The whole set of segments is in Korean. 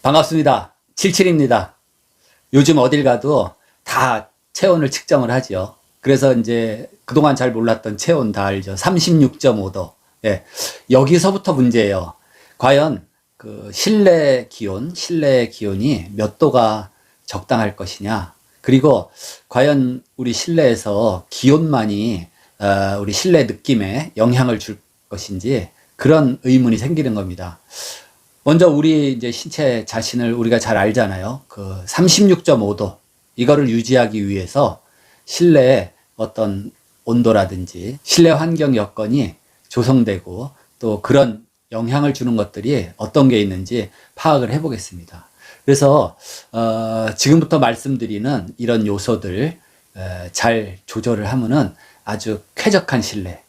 반갑습니다. 77입니다. 요즘 어딜 가도 다 체온을 측정을 하죠. 그래서 이제 그동안 잘 몰랐던 체온 다 알죠. 36.5도. 예. 여기서부터 문제예요. 과연 그 실내 기온이 몇 도가 적당할 것이냐. 그리고 과연 우리 실내에서 기온만이 우리 실내 느낌에 영향을 줄 것인지 그런 의문이 생기는 겁니다. 먼저 우리 이제 신체 자신을 우리가 잘 알잖아요. 그 36.5도 이거를 유지하기 위해서 실내에 어떤 온도라든지 실내 환경 여건이 조성되고 또 그런 영향을 주는 것들이 어떤 게 있는지 파악을 해보겠습니다. 그래서 지금부터 말씀드리는 이런 요소들 잘 조절을 하면은 아주 쾌적한 실내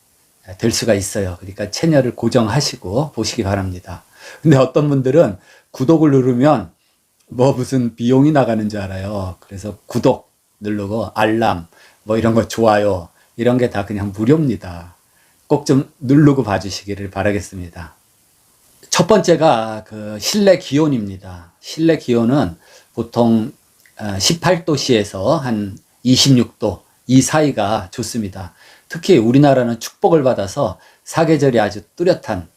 될 수가 있어요. 그러니까 채널을 고정하시고 보시기 바랍니다. 근데 어떤 분들은 구독을 누르면 뭐 무슨 비용이 나가는 줄 알아요. 그래서 구독 누르고 알람 뭐 이런 거 좋아요 이런 게 다 그냥 무료입니다. 꼭 좀 누르고 봐주시기를 바라겠습니다. 첫 번째가 그 실내 기온입니다. 실내 기온은 보통 18도씨에서 한 26도 이 사이가 좋습니다. 특히 우리나라는 축복을 받아서 사계절이 아주 뚜렷한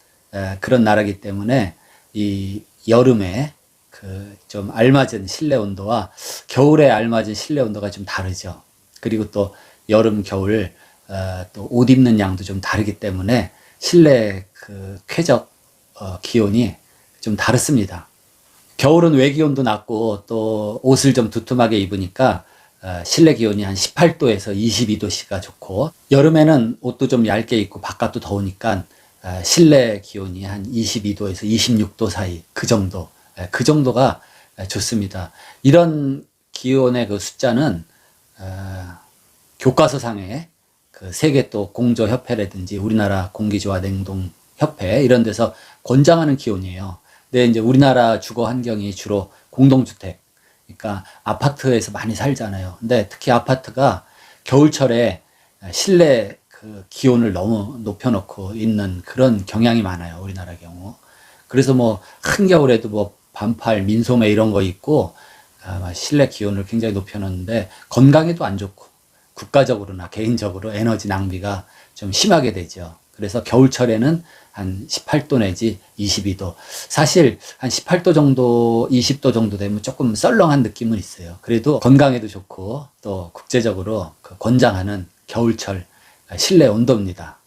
그런 나라이기 때문에 이 여름에 그 좀 알맞은 실내 온도와 겨울에 알맞은 실내 온도가 좀 다르죠. 그리고 또 여름, 겨울 또 옷 입는 양도 좀 다르기 때문에 실내 그 쾌적 기온이 좀 다릅니다. 겨울은 외기온도 낮고 또 옷을 좀 두툼하게 입으니까 실내 기온이 한 18도에서 22도씨가 좋고, 여름에는 옷도 좀 얇게 입고 바깥도 더우니까 실내 기온이 한 22도에서 26도 사이 그 정도가 좋습니다. 이런 기온의 그 숫자는 교과서상에 그 세계 또 공조협회라든지 우리나라 공기조화 냉동협회 이런 데서 권장하는 기온이에요. 근데 이제 우리나라 주거 환경이 주로 공동주택, 그러니까 아파트에서 많이 살잖아요. 근데 특히 아파트가 겨울철에 실내 그 기온을 너무 높여놓고 있는 그런 경향이 많아요. 우리나라 경우. 그래서 뭐 한겨울에도 뭐 반팔, 민소매 이런 거 입고 실내 기온을 굉장히 높여놓는데 건강에도 안 좋고 국가적으로나 개인적으로 에너지 낭비가 좀 심하게 되죠. 그래서 겨울철에는 한 18도 내지 22도. 사실 한 18도 정도, 20도 정도 되면 조금 썰렁한 느낌은 있어요. 그래도 건강에도 좋고 또 국제적으로 그 권장하는 겨울철 실내 온도입니다.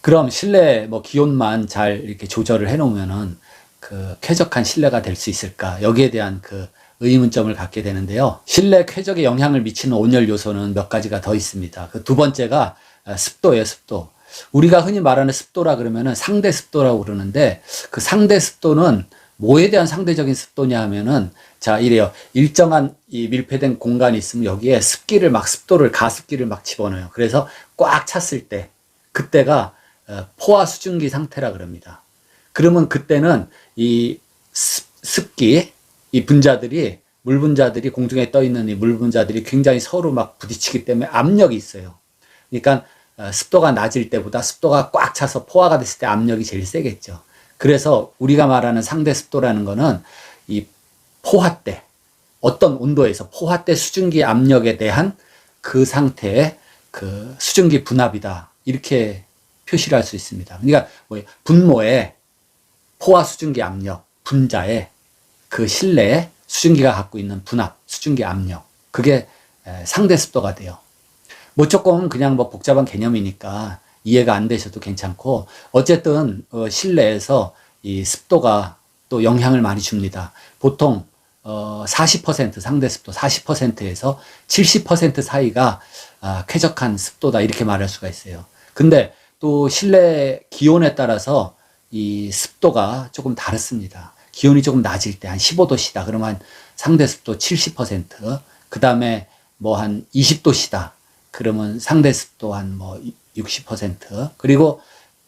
그럼 실내 뭐 기온만 잘 이렇게 조절을 해 놓으면은 그 쾌적한 실내가 될 수 있을까? 여기에 대한 그 의문점을 갖게 되는데요. 실내 쾌적에 영향을 미치는 온열 요소는 몇 가지가 더 있습니다. 그 두 번째가 습도예요, 습도. 우리가 흔히 말하는 습도라 그러면은 상대 습도라고 그러는데, 그 상대 습도는 뭐에 대한 상대적인 습도냐 하면은, 자, 이래요. 일정한 이 밀폐된 공간이 있으면 여기에 가습기를 막 집어넣어요. 그래서 꽉 찼을 때, 그때가 포화 수증기 상태라 그럽니다. 그러면 그때는 이 습기, 이 분자들이, 물 분자들이, 공중에 떠 있는 이 물 분자들이 굉장히 서로 막 부딪히기 때문에 압력이 있어요. 그러니까 습도가 낮을 때보다 습도가 꽉 차서 포화가 됐을 때 압력이 제일 세겠죠. 그래서 우리가 말하는 상대 습도라는 거는 이 포화 때, 어떤 온도에서 포화 때 수증기 압력에 대한 그 상태의 그 수증기 분압이다, 이렇게 표시를 할 수 있습니다. 그러니까 뭐 분모에 포화 수증기 압력, 분자에 그 실내에 수증기가 갖고 있는 분압, 수증기 압력, 그게 상대 습도가 돼요. 뭐 조금 그냥 뭐 복잡한 개념이니까 이해가 안 되셔도 괜찮고, 어쨌든 실내에서 이 습도가 또 영향을 많이 줍니다. 보통 40% 상대 습도 40%에서 70% 사이가 쾌적한 습도다, 이렇게 말할 수가 있어요. 근데 또 실내 기온에 따라서 이 습도가 조금 다릅니다. 기온이 조금 낮을 때 한 15도씨다 그러면 상대 습도 70%, 그 다음에 뭐 한 20도씨다 그러면 상대 습도 한 뭐 60%, 그리고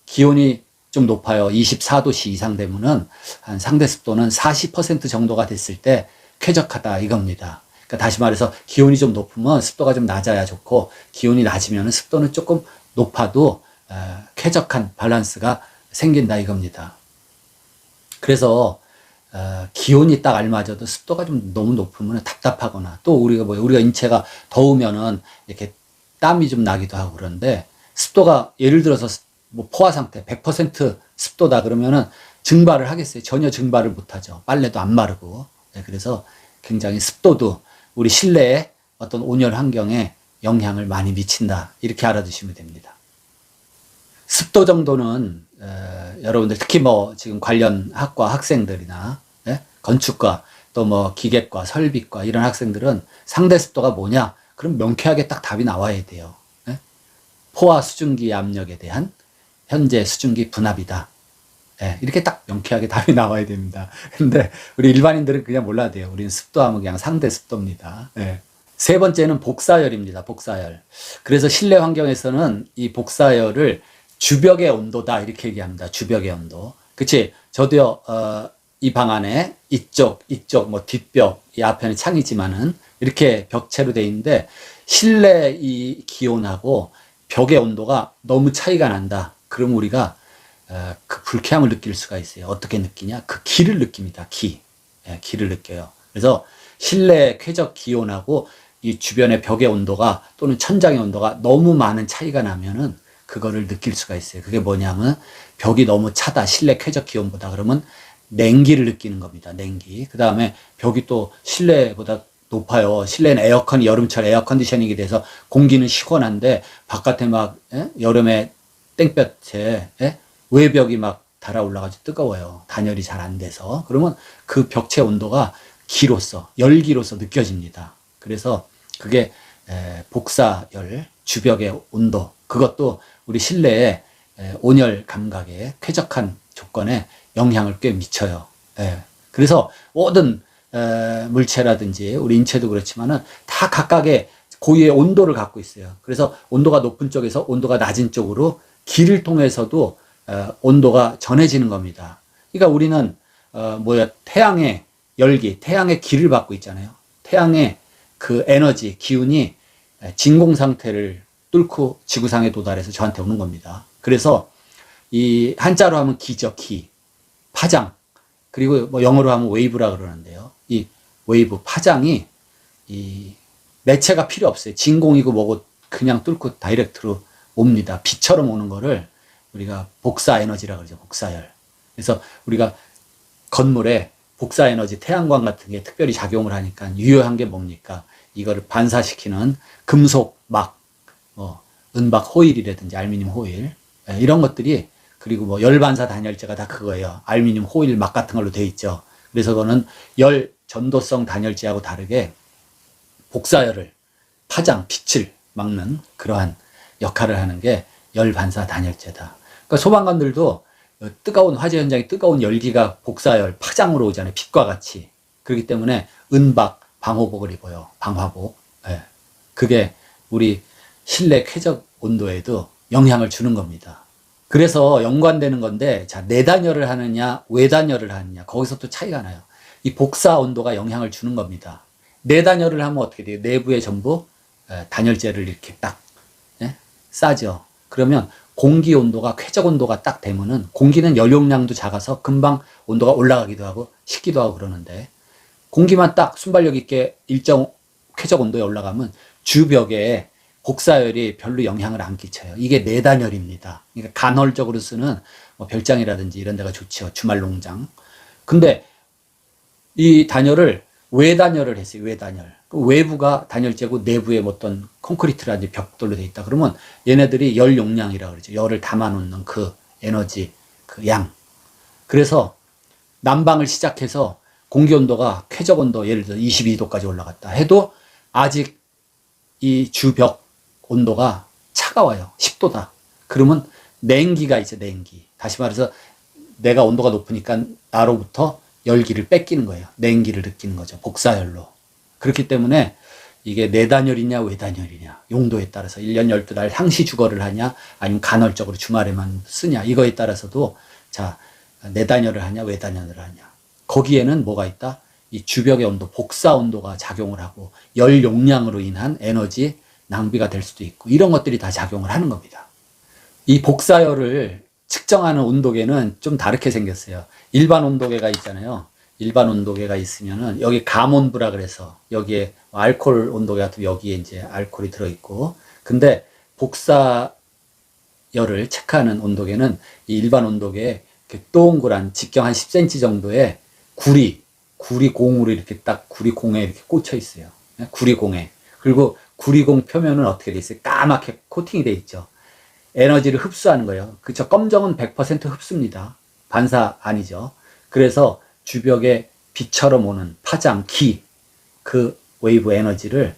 기온이 좀 높아요. 24도씨 이상 되면은 한 상대 습도는 40% 정도가 됐을 때 쾌적하다, 이겁니다. 그러니까 다시 말해서 기온이 좀 높으면 습도가 좀 낮아야 좋고, 기온이 낮으면 습도는 조금 높아도 쾌적한 밸런스가 생긴다, 이겁니다. 그래서 기온이 딱 알맞아도 습도가 좀 너무 높으면 답답하거나, 또 우리가 인체가 더우면은 이렇게 땀이 좀 나기도 하고 그런데, 습도가 예를 들어서 뭐 포화 상태 100% 습도다 그러면은 증발을 하겠어요? 전혀 증발을 못 하죠. 빨래도 안 마르고. 네, 그래서 굉장히 습도도 우리 실내의 어떤 온열 환경에 영향을 많이 미친다. 이렇게 알아두시면 됩니다. 습도 정도는 여러분들 특히 뭐 지금 관련 학과 학생들이나 건축과 또 뭐 기계과 설비과 이런 학생들은 상대 습도가 뭐냐? 그럼 명쾌하게 딱 답이 나와야 돼요. 포화 수증기 압력에 대한 현재 수증기 분압이다. 이렇게 딱 명쾌하게 답이 나와야 됩니다. 근데 우리 일반인들은 그냥 몰라도 돼요. 우리는 습도하면 그냥 상대 습도입니다. 세 번째는 복사열입니다. 복사열. 그래서 실내 환경에서는 이 복사열을 주벽의 온도다 이렇게 얘기합니다. 주벽의 온도. 그치? 저도요, 이 방 안에 이쪽, 뭐 뒷벽, 이 앞에는 창이지만은 이렇게 벽체로 돼 있는데 실내 이 기온하고 벽의 온도가 너무 차이가 난다. 그럼 우리가 그 불쾌함을 느낄 수가 있어요. 어떻게 느끼냐? 그 기를 느낍니다. 기를 느껴요. 그래서 실내 쾌적 기온하고 이 주변의 벽의 온도가 또는 천장의 온도가 너무 많은 차이가 나면은 그거를 느낄 수가 있어요. 그게 뭐냐면 벽이 너무 차다. 실내 쾌적 기온보다. 그러면 냉기를 느끼는 겁니다. 냉기. 그 다음에 벽이 또 실내보다 높아요. 실내는 에어컨이 여름철 에어컨디셔닝이 돼서 공기는 시원한데 바깥에 막 여름에 땡볕에 외벽이 막 달아올라가지고 뜨거워요. 단열이 잘 안 돼서. 그러면 그 벽체 온도가 기로서 열기로서 느껴집니다. 그래서 그게 복사열, 주벽의 온도, 그것도 우리 실내의 온열 감각에 쾌적한 조건에 영향을 꽤 미쳐요. 그래서 모든 물체라든지 우리 인체도 그렇지만은 다 각각의 고유의 온도를 갖고 있어요. 그래서 온도가 높은 쪽에서 온도가 낮은 쪽으로 기를 통해서도 온도가 전해지는 겁니다. 그러니까 우리는 태양의 열기, 태양의 기를 받고 있잖아요. 태양의 그 에너지, 기운이 진공 상태를 뚫고 지구상에 도달해서 저한테 오는 겁니다. 그래서 이 한자로 하면 기죠, 기. 파장. 그리고 뭐 영어로 하면 웨이브라 그러는데요. 이 웨이브, 파장이 이 매체가 필요 없어요. 진공이고 뭐고 그냥 뚫고 다이렉트로 옵니다. 빛처럼 오는 거를 우리가 복사 에너지라 그러죠. 복사열. 그래서 우리가 건물에 복사 에너지, 태양광 같은 게 특별히 작용을 하니까 유효한 게 뭡니까? 이거를 반사시키는 금속 막, 은박 호일이라든지 알루미늄 호일, 이런 것들이, 그리고 뭐 열반사 단열재가 다 그거예요. 알루미늄 호일 막 같은 걸로 돼 있죠. 그래서 그거는 열 전도성 단열재하고 다르게 복사열을, 파장, 빛을 막는 그러한 역할을 하는 게 열반사 단열재다. 그러니까 소방관들도 뜨거운 화재 현장에 뜨거운 열기가 복사열, 파장으로 오잖아요. 빛과 같이. 그렇기 때문에 은박 방호복을 입어요. 방화복. 그게 우리 실내 쾌적 온도에도 영향을 주는 겁니다. 그래서 연관되는 건데, 자, 내단열을 하느냐, 외단열을 하느냐, 거기서 또 차이가 나요. 이 복사 온도가 영향을 주는 겁니다. 내단열을 하면 어떻게 돼요? 내부에 전부 단열재를 이렇게 딱 싸죠. 그러면 공기 온도가, 쾌적 온도가 딱 되면은, 공기는 연용량도 작아서 금방 온도가 올라가기도 하고 식기도 하고 그러는데, 공기만 딱 순발력 있게 일정 쾌적 온도에 올라가면 주벽에 복사열이 별로 영향을 안 끼쳐요. 이게 내단열입니다. 그러니까 간헐적으로 쓰는 뭐 별장이라든지 이런 데가 좋죠. 주말 농장. 근데 이 단열을 외단열을 했어요. 외단열. 그 외부가 단열재고 내부에 어떤 콘크리트라든지 벽돌로 돼 있다. 그러면 얘네들이 열 용량이라고 그러죠. 열을 담아놓는 그 에너지, 그 양. 그래서 난방을 시작해서 공기 온도가 쾌적 온도 예를 들어 22도까지 올라갔다 해도 아직 이 주벽 온도가 차가워요. 10도다. 그러면 냉기가 있죠. 냉기. 다시 말해서 내가 온도가 높으니까 나로부터 열기를 뺏기는 거예요. 냉기를 느끼는 거죠. 복사열로. 그렇기 때문에 이게 내단열이냐 외단열이냐 용도에 따라서 1년 12달 상시 주거를 하냐 아니면 간헐적으로 주말에만 쓰냐 이거에 따라서도 자 내단열을 하냐 외단열을 하냐 거기에는 뭐가 있다? 이 주벽의 온도, 복사 온도가 작용을 하고 열 용량으로 인한 에너지 낭비가 될 수도 있고 이런 것들이 다 작용을 하는 겁니다. 이 복사열을 측정하는 온도계는 좀 다르게 생겼어요. 일반 온도계가 있잖아요. 일반 온도계가 있으면은 여기 감온부라 그래서 여기에 알코올 온도계 같으면 여기에 이제 알코올이 들어있고, 근데 복사열을 체크하는 온도계는 이 일반 온도계에 이렇게 동그란 직경 한 10cm 정도의 구리공으로 이렇게 딱 구리공에 이렇게 꽂혀 있어요. 구리공에. 그리고 구리공 표면은 어떻게 돼 있어요? 까맣게 코팅이 돼 있죠. 에너지를 흡수하는 거예요. 그쵸? 검정은 100% 흡수입니다. 반사 아니죠. 그래서 주벽에 빛처럼 오는 파장, 그 웨이브 에너지를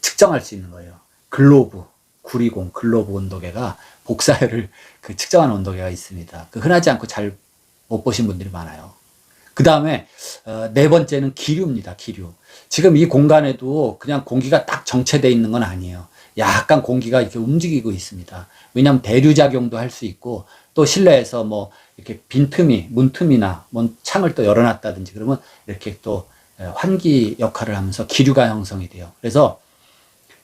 측정할 수 있는 거예요. 구리공, 글로브 온도계가 복사열을 측정하는 온도계가 있습니다. 흔하지 않고 잘 못 보신 분들이 많아요. 그 다음에 네 번째는 기류입니다. 기류. 지금 이 공간에도 그냥 공기가 딱 정체되어 있는 건 아니에요. 약간 공기가 이렇게 움직이고 있습니다. 왜냐하면 대류작용도 할 수 있고, 또 실내에서 뭐 이렇게 빈틈이, 문틈이나 창을 또 열어놨다든지 그러면 이렇게 또 환기 역할을 하면서 기류가 형성이 돼요. 그래서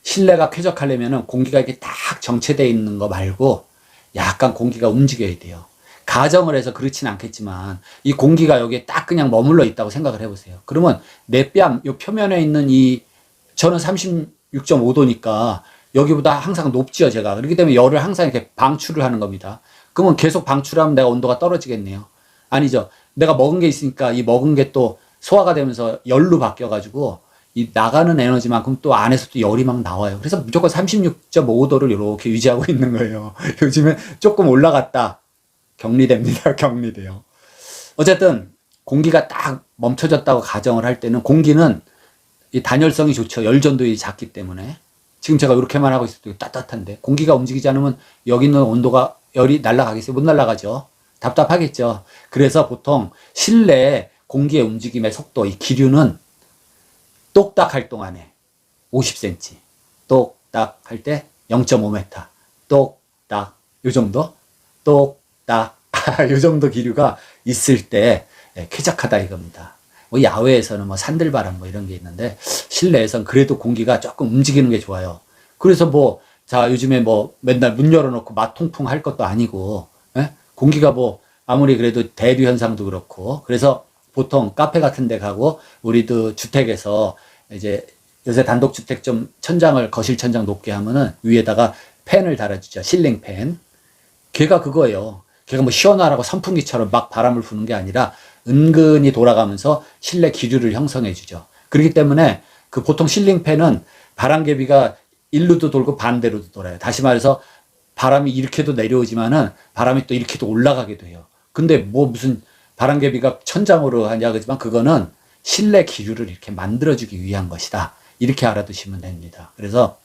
실내가 쾌적하려면은 공기가 이렇게 딱 정체되어 있는 거 말고 약간 공기가 움직여야 돼요. 가정을 해서 그렇진 않겠지만 이 공기가 여기에 딱 그냥 머물러 있다고 생각을 해보세요. 그러면 내 뺨, 요 표면에 있는 저는 36.5도니까 여기보다 항상 높지요, 제가. 그렇기 때문에 열을 항상 이렇게 방출을 하는 겁니다. 그러면 계속 방출하면 내가 온도가 떨어지겠네요. 아니죠. 내가 먹은 게 있으니까 이 먹은 게 또 소화가 되면서 열로 바뀌어가지고 이 나가는 에너지만큼 또 안에서 또 열이 막 나와요. 그래서 무조건 36.5도를 이렇게 유지하고 있는 거예요. 요즘에 조금 올라갔다. 격리됩니다. 격리돼요. 어쨌든 공기가 딱 멈춰졌다고 가정을 할 때는 공기는 이 단열성이 좋죠. 열전도율이 작기 때문에. 지금 제가 이렇게만 하고 있어도 따뜻한데 공기가 움직이지 않으면 여기 있는 온도가 열이 날아가겠어요? 못 날아가죠. 답답하겠죠. 그래서 보통 실내 공기의 움직임의 속도, 이 기류는 똑딱 할 동안에 50cm, 똑딱 할 때 0.5m, 똑딱 요 정도, 똑딱 요 정도 기류가 있을 때 쾌적하다 이겁니다. 뭐 야외에서는 뭐 산들바람 뭐 이런 게 있는데 실내에서는 그래도 공기가 조금 움직이는 게 좋아요. 그래서 뭐 자 요즘에 뭐 맨날 문 열어놓고 맛통풍 할 것도 아니고 공기가 뭐 아무리 그래도 대류 현상도 그렇고, 그래서 보통 카페 같은 데 가고 우리도 주택에서 이제 요새 단독주택 좀 거실 천장 높게 하면은 위에다가 팬을 달아주죠. 실링 팬. 걔가 그거예요. 걔가 뭐 시원하라고 선풍기처럼 막 바람을 부는 게 아니라 은근히 돌아가면서 실내 기류를 형성해 주죠. 그렇기 때문에 보통 실링팬은 바람개비가 일루도 돌고 반대로도 돌아요. 다시 말해서 바람이 이렇게도 내려오지만은 바람이 또 이렇게도 올라가기도 해요. 근데 뭐 무슨 바람개비가 천장으로 하냐 그러지만 그거는 실내 기류를 이렇게 만들어주기 위한 것이다. 이렇게 알아두시면 됩니다. 그래서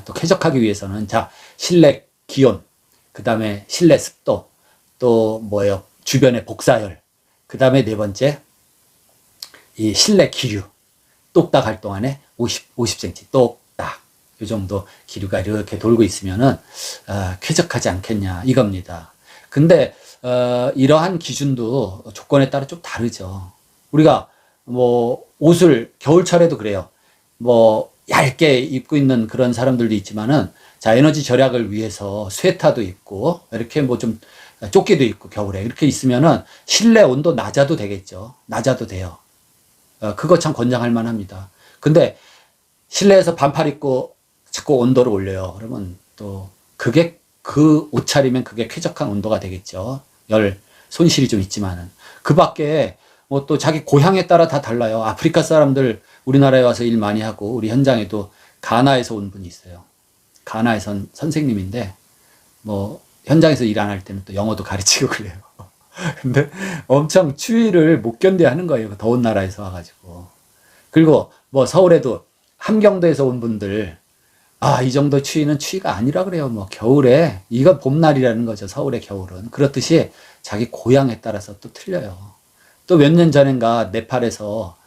또 쾌적하기 위해서는 실내 기온, 그 다음에 실내 습도, 또 뭐예요? 주변의 복사열, 그 다음에 네 번째 이 실내 기류, 똑딱 할 동안에 50cm 똑딱 이 정도 기류가 이렇게 돌고 있으면은 쾌적하지 않겠냐 이겁니다. 근데 이러한 기준도 조건에 따라 좀 다르죠. 우리가 뭐 옷을 겨울철에도 그래요. 뭐 얇게 입고 있는 그런 사람들도 있지만은 에너지 절약을 위해서 스웨터도 입고 이렇게 뭐 좀 조끼도 입고 겨울에 이렇게 있으면은 실내 온도 낮아도 되겠죠. 낮아도 돼요. 그거 참 권장할 만합니다. 근데 실내에서 반팔 입고 자꾸 온도를 올려요. 그러면 또 그게 그 옷차림은 그게 쾌적한 온도가 되겠죠. 열 손실이 좀 있지만은. 그 밖에 뭐 또 자기 고향에 따라 다 달라요. 아프리카 사람들 우리나라에 와서 일 많이 하고, 우리 현장에도 가나에서 온 분이 있어요. 가나에선 선생님인데 뭐 현장에서 일 안 할 때는 또 영어도 가르치고 그래요. 근데 엄청 추위를 못 견뎌 하는 거예요. 더운 나라에서 와가지고. 그리고 뭐 서울에도 함경도에서 온 분들, 이 정도 추위는 추위가 아니라 그래요. 뭐 겨울에, 이거 봄날이라는 거죠. 서울의 겨울은. 그렇듯이 자기 고향에 따라서 또 틀려요. 또 몇 년 전인가 네팔에서,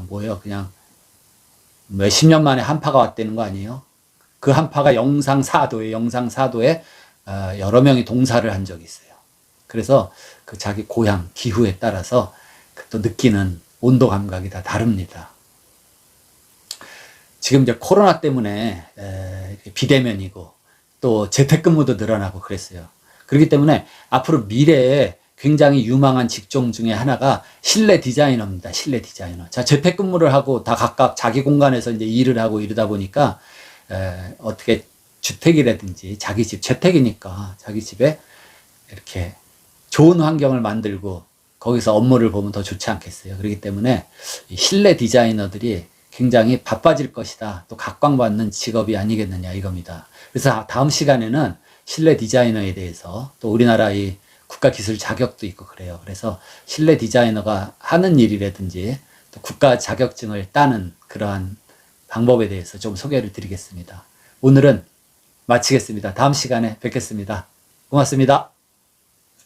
뭐예요. 그냥 몇십 년 만에 한파가 왔다는 거 아니에요? 그 한파가 영상 4도에 여러 명이 동사를 한 적이 있어요. 그래서 자기 고향, 기후에 따라서 또 느끼는 온도 감각이 다 다릅니다. 지금 이제 코로나 때문에 비대면이고 또 재택근무도 늘어나고 그랬어요. 그렇기 때문에 앞으로 미래에 굉장히 유망한 직종 중에 하나가 실내 디자이너입니다. 실내 디자이너. 자, 재택근무를 하고 다 각각 자기 공간에서 이제 일을 하고 이러다 보니까 어떻게 주택이라든지 자기 집, 재택이니까 자기 집에 이렇게 좋은 환경을 만들고 거기서 업무를 보면 더 좋지 않겠어요. 그렇기 때문에 이 실내 디자이너들이 굉장히 바빠질 것이다. 또 각광받는 직업이 아니겠느냐 이겁니다. 그래서 다음 시간에는 실내 디자이너에 대해서 또 우리나라 이 국가기술 자격도 있고 그래요. 그래서 실내 디자이너가 하는 일이라든지 또 국가 자격증을 따는 그러한 방법에 대해서 좀 소개를 드리겠습니다. 오늘은 마치겠습니다. 다음 시간에 뵙겠습니다. 고맙습니다.